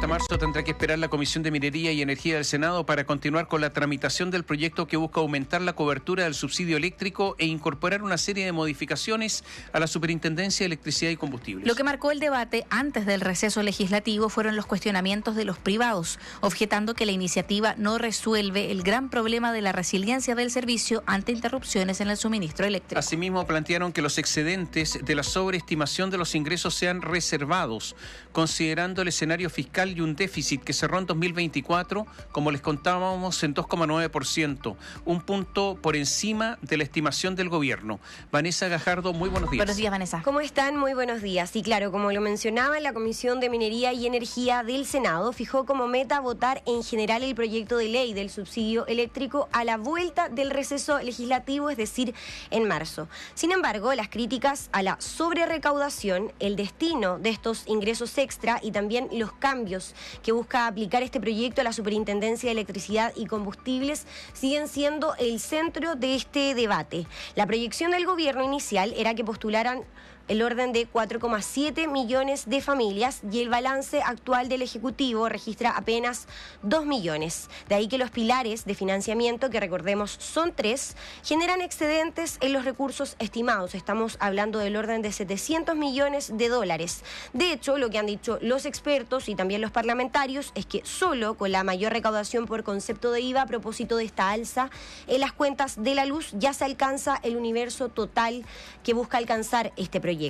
hasta marzo tendrá que esperar la Comisión de Minería y Energía del Senado para continuar con la tramitación del proyecto que busca aumentar la cobertura del subsidio eléctrico e incorporar una serie de modificaciones a la Superintendencia de Electricidad y Combustibles. Lo que marcó el debate antes del receso legislativo fueron los cuestionamientos de los privados, objetando que la iniciativa no resuelve el gran problema de la resiliencia del servicio ante interrupciones en el suministro eléctrico. Asimismo, plantearon que los excedentes de la sobreestimación de los ingresos sean reservados, considerando el escenario fiscal y un déficit que cerró en 2024, como les contábamos, en 2,9%, un punto por encima de la estimación del gobierno. Vanessa Gajardo, muy buenos días. Buenos días, Vanessa. ¿Cómo están? Muy buenos días. Y claro, como lo mencionaba, la Comisión de Minería y Energía del Senado fijó como meta votar en general el proyecto de ley del subsidio eléctrico a la vuelta del receso legislativo, es decir, en marzo. Sin embargo, las críticas a la sobrerecaudación, el destino de estos ingresos extra y también los cambios que busca aplicar este proyecto a la Superintendencia de Electricidad y Combustibles siguen siendo el centro de este debate. La proyección del gobierno inicial era que postularan el orden de 4,7 millones de familias y el balance actual del Ejecutivo registra apenas 2 millones. De ahí que los pilares de financiamiento, que recordemos son 3, generan excedentes en los recursos estimados. Estamos hablando del orden de 700 millones de dólares. De hecho, lo que han dicho los expertos y también los parlamentarios es que solo con la mayor recaudación por concepto de IVA a propósito de esta alza en las cuentas de la luz ya se alcanza el universo total que busca alcanzar este proyecto.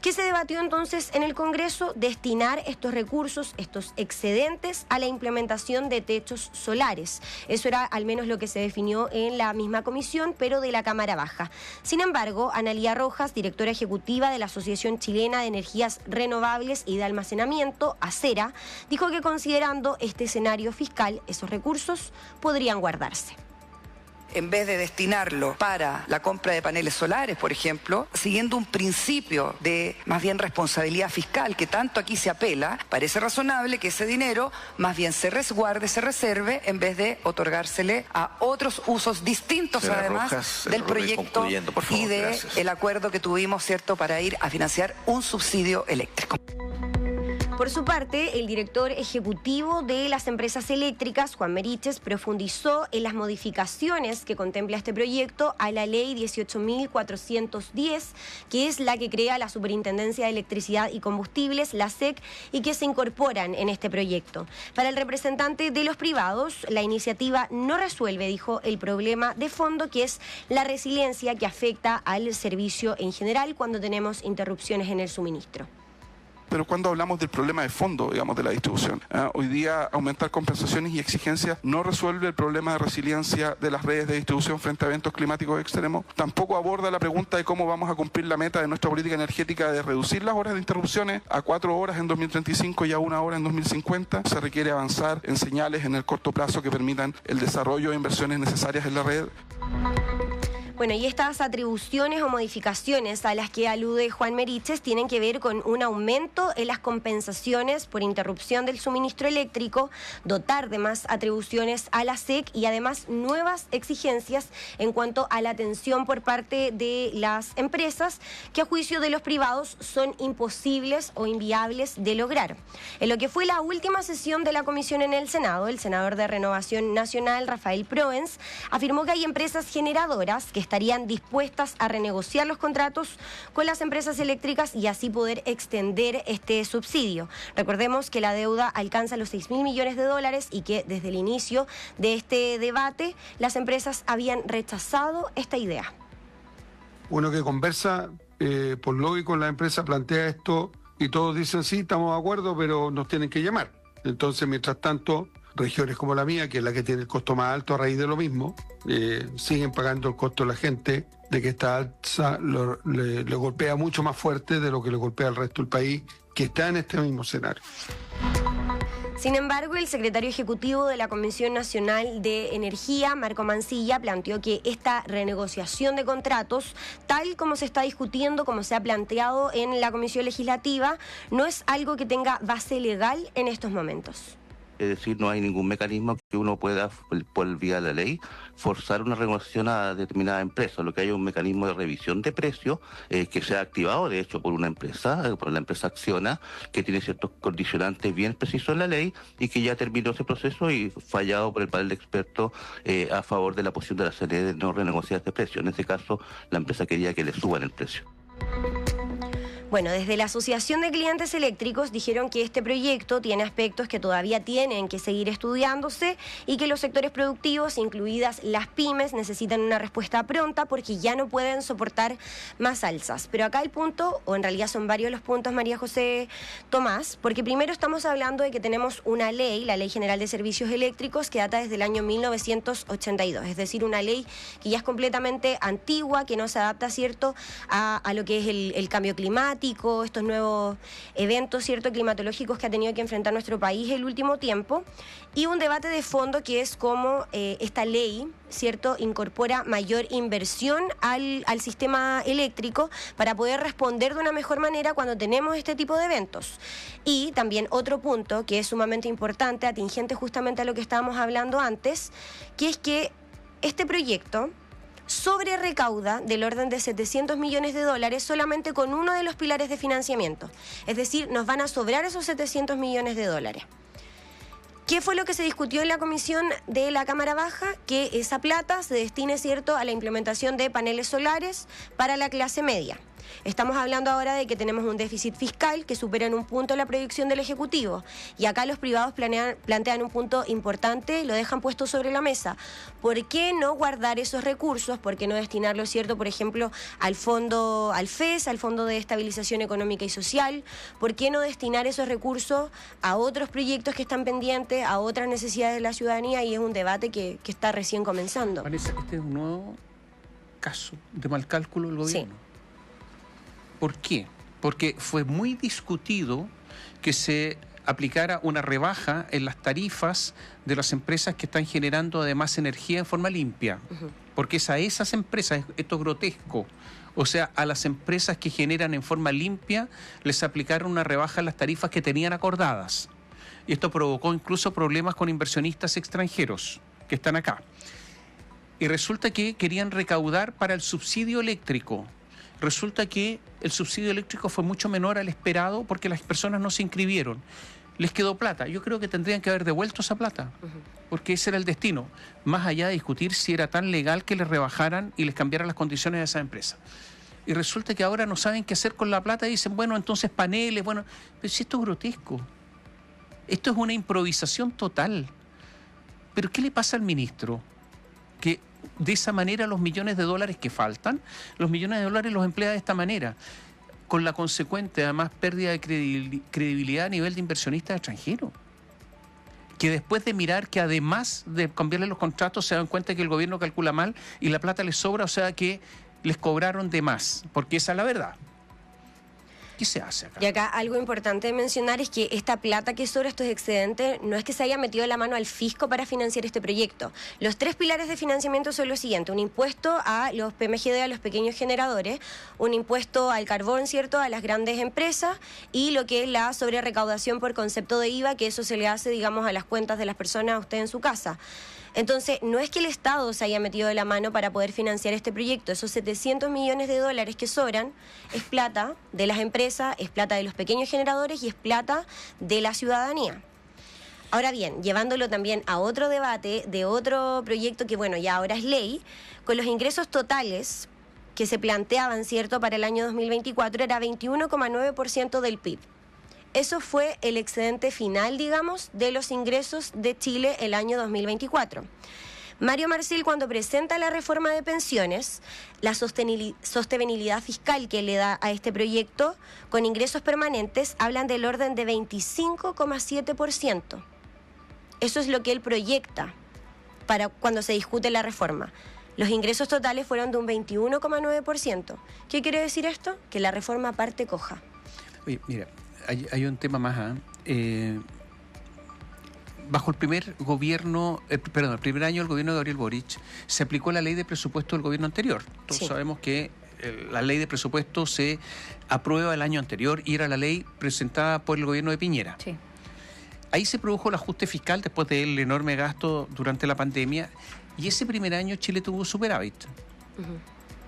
¿Qué se debatió entonces en el Congreso? Destinar estos recursos, estos excedentes, a la implementación de techos solares. Eso era al menos lo que se definió en la misma comisión, pero de la Cámara Baja. Sin embargo, Analía Rojas, directora ejecutiva de la Asociación Chilena de Energías Renovables y de Almacenamiento, ACERA, dijo que considerando este escenario fiscal, esos recursos podrían guardarse. En vez de destinarlo para la compra de paneles solares, por ejemplo, siguiendo un principio de más bien responsabilidad fiscal que tanto aquí se apela, parece razonable que ese dinero más bien se resguarde, se reserve, en vez de otorgársele a otros usos distintos, además del proyecto y del acuerdo que tuvimos, ¿cierto?, para ir a financiar un subsidio eléctrico. Por su parte, el director ejecutivo de las empresas eléctricas, Juan Meriches, profundizó en las modificaciones que contempla este proyecto a la ley 18.410, que es la que crea la Superintendencia de Electricidad y Combustibles, la SEC, y que se incorporan en este proyecto. Para el representante de los privados, la iniciativa no resuelve, dijo, el problema de fondo, que es la resiliencia que afecta al servicio en general cuando tenemos interrupciones en el suministro. Pero cuando hablamos del problema de fondo, digamos, de la distribución, hoy día aumentar compensaciones y exigencias no resuelve el problema de resiliencia de las redes de distribución frente a eventos climáticos extremos. Tampoco aborda la pregunta de cómo vamos a cumplir la meta de nuestra política energética de reducir las horas de interrupciones a 4 horas en 2035 y a 1 hora en 2050. Se requiere avanzar en señales en el corto plazo que permitan el desarrollo de inversiones necesarias en la red. Bueno, y estas atribuciones o modificaciones a las que alude Juan Meriches tienen que ver con un aumento en las compensaciones por interrupción del suministro eléctrico, dotar de más atribuciones a la SEC y además nuevas exigencias en cuanto a la atención por parte de las empresas que a juicio de los privados son imposibles o inviables de lograr. En lo que fue la última sesión de la comisión en el Senado, el senador de Renovación Nacional, Rafael Proens, afirmó que hay empresas generadoras que estarían dispuestas a renegociar los contratos con las empresas eléctricas y así poder extender este subsidio. Recordemos que la deuda alcanza los 6.000 millones de dólares y que desde el inicio de este debate las empresas habían rechazado esta idea. Uno que conversa, por lógico, la empresa plantea esto y todos dicen sí, estamos de acuerdo, pero nos tienen que llamar. Entonces, mientras tanto, regiones como la mía, que es la que tiene el costo más alto a raíz de lo mismo, siguen pagando el costo de la gente, de que esta alza le golpea mucho más fuerte de lo que le golpea al resto del país, que está en este mismo escenario. Sin embargo, el secretario ejecutivo de la Comisión Nacional de Energía, Marco Mancilla, planteó que esta renegociación de contratos, tal como se está discutiendo, como se ha planteado en la Comisión Legislativa, no es algo que tenga base legal en estos momentos. es decir, no hay ningún mecanismo que uno pueda, por vía de la ley, forzar una renegociación a determinada empresa. Lo que hay es un mecanismo de revisión de precios que se ha activado, de hecho, por una empresa, por la empresa Acciona, que tiene ciertos condicionantes bien precisos en la ley y que ya terminó ese proceso y fallado por el panel de expertos a favor de la posición de la CNE de no renegociar este precio. En este caso, la empresa quería que le suban el precio. Bueno, desde la Asociación de Clientes Eléctricos dijeron que este proyecto tiene aspectos que todavía tienen que seguir estudiándose y que los sectores productivos, incluidas las pymes, necesitan una respuesta pronta porque ya no pueden soportar más alzas. Pero acá el punto, o en realidad son varios los puntos, María José Tomás, porque primero estamos hablando de que tenemos una ley, la Ley General de Servicios Eléctricos, que data desde el año 1982, es decir, una ley que ya es completamente antigua, que no se adapta, ¿cierto?, a lo que es el cambio climático, estos nuevos eventos, ¿cierto?, climatológicos que ha tenido que enfrentar nuestro país el último tiempo, y un debate de fondo que es cómo esta ley, ¿cierto?, incorpora mayor inversión al sistema eléctrico para poder responder de una mejor manera cuando tenemos este tipo de eventos. Y también otro punto que es sumamente importante, atingente justamente a lo que estábamos hablando antes, que es que este proyecto sobre recauda del orden de 700 millones de dólares solamente con uno de los pilares de financiamiento. Es decir, nos van a sobrar esos 700 millones de dólares. ¿Qué fue lo que se discutió en la comisión de la Cámara Baja? Que esa plata se destine, ¿cierto?, a la implementación de paneles solares para la clase media. Estamos hablando ahora de que tenemos un déficit fiscal que supera en un punto la proyección del Ejecutivo. Y acá los privados plantean un punto importante, lo dejan puesto sobre la mesa. ¿Por qué no guardar esos recursos? ¿Por qué no destinarlos, cierto, por ejemplo, al fondo, al FES, al Fondo de Estabilización Económica y Social? ¿Por qué no destinar esos recursos a otros proyectos que están pendientes, a otras necesidades de la ciudadanía? Y es un debate que está recién comenzando. Parece que este es un nuevo caso de mal cálculo del gobierno. Sí. ¿Por qué? Porque fue muy discutido que se aplicara una rebaja en las tarifas de las empresas que están generando además energía en forma limpia. Porque es a esas empresas, esto es grotesco, o sea, a las empresas que generan en forma limpia les aplicaron una rebaja en las tarifas que tenían acordadas. Y esto provocó incluso problemas con inversionistas extranjeros que están acá. Y resulta que querían recaudar para el subsidio eléctrico. Resulta que el subsidio eléctrico fue mucho menor al esperado porque las personas no se inscribieron. Les quedó plata. Yo creo que tendrían que haber devuelto esa plata, porque ese era el destino. Más allá de discutir si era tan legal que les rebajaran y les cambiaran las condiciones a esa empresa. Y resulta que ahora no saben qué hacer con la plata y dicen, bueno, entonces paneles, bueno... Pero si esto es grotesco. Esto es una improvisación total. ¿Pero qué le pasa al ministro? Que de esa manera los millones de dólares que faltan, los millones de dólares los emplea de esta manera, con la consecuente, además, pérdida de credibilidad a nivel de inversionistas extranjeros, que después de mirar que además de cambiarle los contratos se dan cuenta que el gobierno calcula mal y la plata les sobra, o sea que les cobraron de más, porque esa es la verdad. ¿Qué se hace acá? Y acá algo importante de mencionar es que esta plata que sobra, estos excedentes, no es que se haya metido la mano al fisco para financiar este proyecto. Los tres pilares de financiamiento son los siguientes: un impuesto a los PMGD, a los pequeños generadores, un impuesto al carbón, ¿cierto?, a las grandes empresas, y lo que es la sobrerecaudación por concepto de IVA, que eso se le hace, digamos, a las cuentas de las personas a usted en su casa. Entonces, no es que el Estado se haya metido de la mano para poder financiar este proyecto. Esos 700 millones de dólares que sobran es plata de las empresas, es plata de los pequeños generadores y es plata de la ciudadanía. Ahora bien, llevándolo también a otro debate de otro proyecto que, bueno, ya ahora es ley, con los ingresos totales que se planteaban, ¿cierto?, para el año 2024 era 21,9% del PIB. Eso fue el excedente final, digamos, de los ingresos de Chile el año 2024. Mario Marcel, cuando presenta la reforma de pensiones, la sostenibilidad fiscal que le da a este proyecto con ingresos permanentes, hablan del orden de 25,7%. Eso es lo que él proyecta para cuando se discute la reforma. Los ingresos totales fueron de un 21,9%. ¿Qué quiere decir esto? Que la reforma parte coja. Oye, mira, hay un tema más. Bajo el primer gobierno, el primer año del gobierno de Gabriel Boric, se aplicó la ley de presupuesto del gobierno anterior. Todos sabemos que la ley de presupuesto se aprueba el año anterior y era la ley presentada por el gobierno de Piñera. Sí. Ahí se produjo el ajuste fiscal después del enorme gasto durante la pandemia y ese primer año Chile tuvo superávit.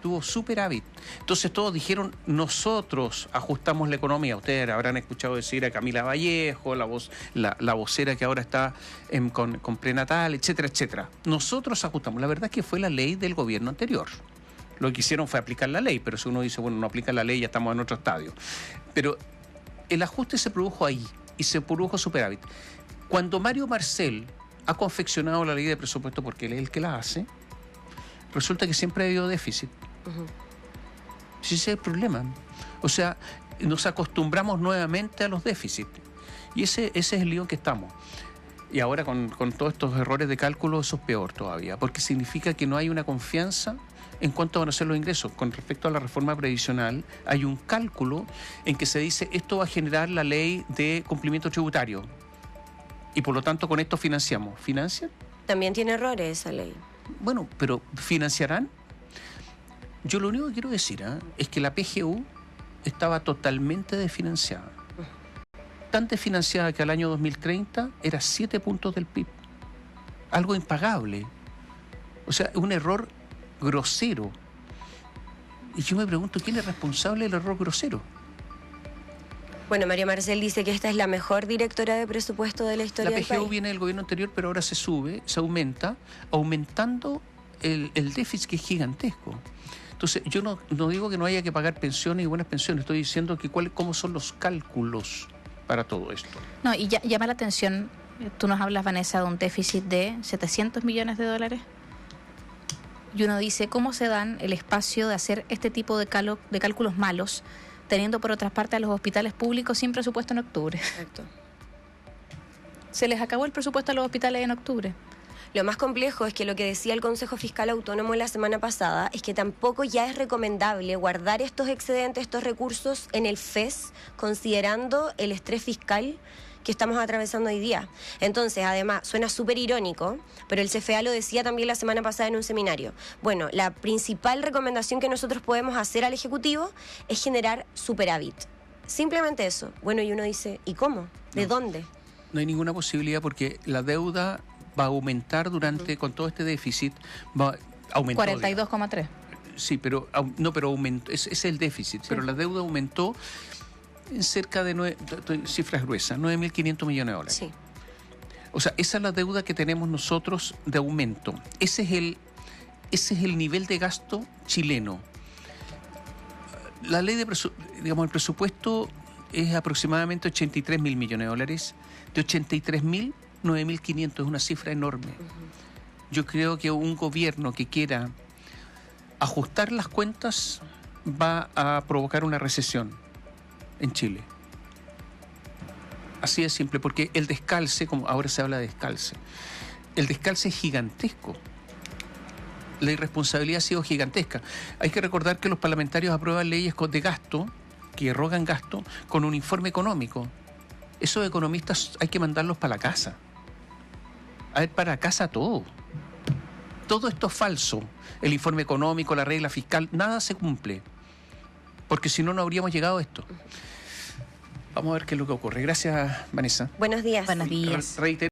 Tuvo superávit. Entonces todos dijeron, nosotros ajustamos la economía. Ustedes habrán escuchado decir a Camila Vallejo, la vocera que ahora está con prenatal, etcétera, etcétera. Nosotros ajustamos. La verdad es que fue la ley del gobierno anterior. Lo que hicieron fue aplicar la ley, pero si uno dice, bueno, no aplica la ley, ya estamos en otro estadio. Pero el ajuste se produjo ahí y se produjo superávit. Cuando Mario Marcel ha confeccionado la ley de presupuesto, porque él es el que la hace, resulta que siempre ha habido déficit. Ese es el problema. O sea, nos acostumbramos nuevamente a los déficits. Y ese es el lío en que estamos. Y ahora con todos estos errores de cálculo, eso es peor todavía, porque significa que no hay una confianza en cuánto van a ser los ingresos. Con respecto a la reforma previsional, hay un cálculo en que se dice esto va a generar la ley de cumplimiento tributario. Y por lo tanto con esto financiamos. ¿Financian? También tiene errores esa ley. Bueno, pero ¿financiarán? Yo lo único que quiero decir es que la PGU estaba totalmente desfinanciada. Tan desfinanciada que al año 2030 era 7 puntos del PIB. Algo impagable. O sea, un error grosero. Y yo me pregunto, ¿quién es responsable del error grosero? Bueno, María Marcel dice que esta es la mejor directora de presupuesto de la historia del país. La PGU viene del gobierno anterior, pero ahora se sube, se aumenta, aumentando el déficit que es gigantesco. Entonces, yo no digo que no haya que pagar pensiones y buenas pensiones, estoy diciendo que cómo son los cálculos para todo esto. No, y llama la atención, tú nos hablas, Vanessa, de un déficit de 700 millones de dólares. Y uno dice, ¿cómo se dan el espacio de hacer este tipo de cálculos malos, teniendo por otra parte a los hospitales públicos sin presupuesto en octubre? Exacto. Se les acabó el presupuesto a los hospitales en octubre. Lo más complejo es que lo que decía el Consejo Fiscal Autónomo la semana pasada es que tampoco ya es recomendable guardar estos excedentes, estos recursos en el FES, considerando el estrés fiscal que estamos atravesando hoy día. Entonces, además, suena súper irónico, pero el CFA lo decía también la semana pasada en un seminario. Bueno, la principal recomendación que nosotros podemos hacer al Ejecutivo es generar superávit. Simplemente eso. Bueno, y uno dice, ¿y cómo? ¿De dónde? No hay ninguna posibilidad porque la deuda va a aumentar con todo este déficit, va a aumentar. 42,3. Sí, pero aumentó, ese es el déficit, sí. Pero la deuda aumentó en cerca de cifras gruesas, 9.500 millones de dólares. Sí. O sea, esa es la deuda que tenemos nosotros de aumento. Ese es el nivel de gasto chileno. La ley de el presupuesto es aproximadamente 83.000 millones de dólares. De 83.000, 9.500 es una cifra enorme. Yo creo que un gobierno que quiera ajustar las cuentas va a provocar una recesión en Chile. Así de simple, porque el descalce, como ahora se habla de descalce, el descalce es gigantesco. La irresponsabilidad ha sido gigantesca. Hay que recordar que los parlamentarios aprueban leyes de gasto, que erogan gasto, con un informe económico. Esos economistas hay que mandarlos para la casa. A ver, para casa todo. Todo esto es falso. El informe económico, la regla fiscal, nada se cumple. Porque si no, no habríamos llegado a esto. Vamos a ver qué es lo que ocurre. Gracias, Vanessa. Buenos días. Buenos días. Reitero.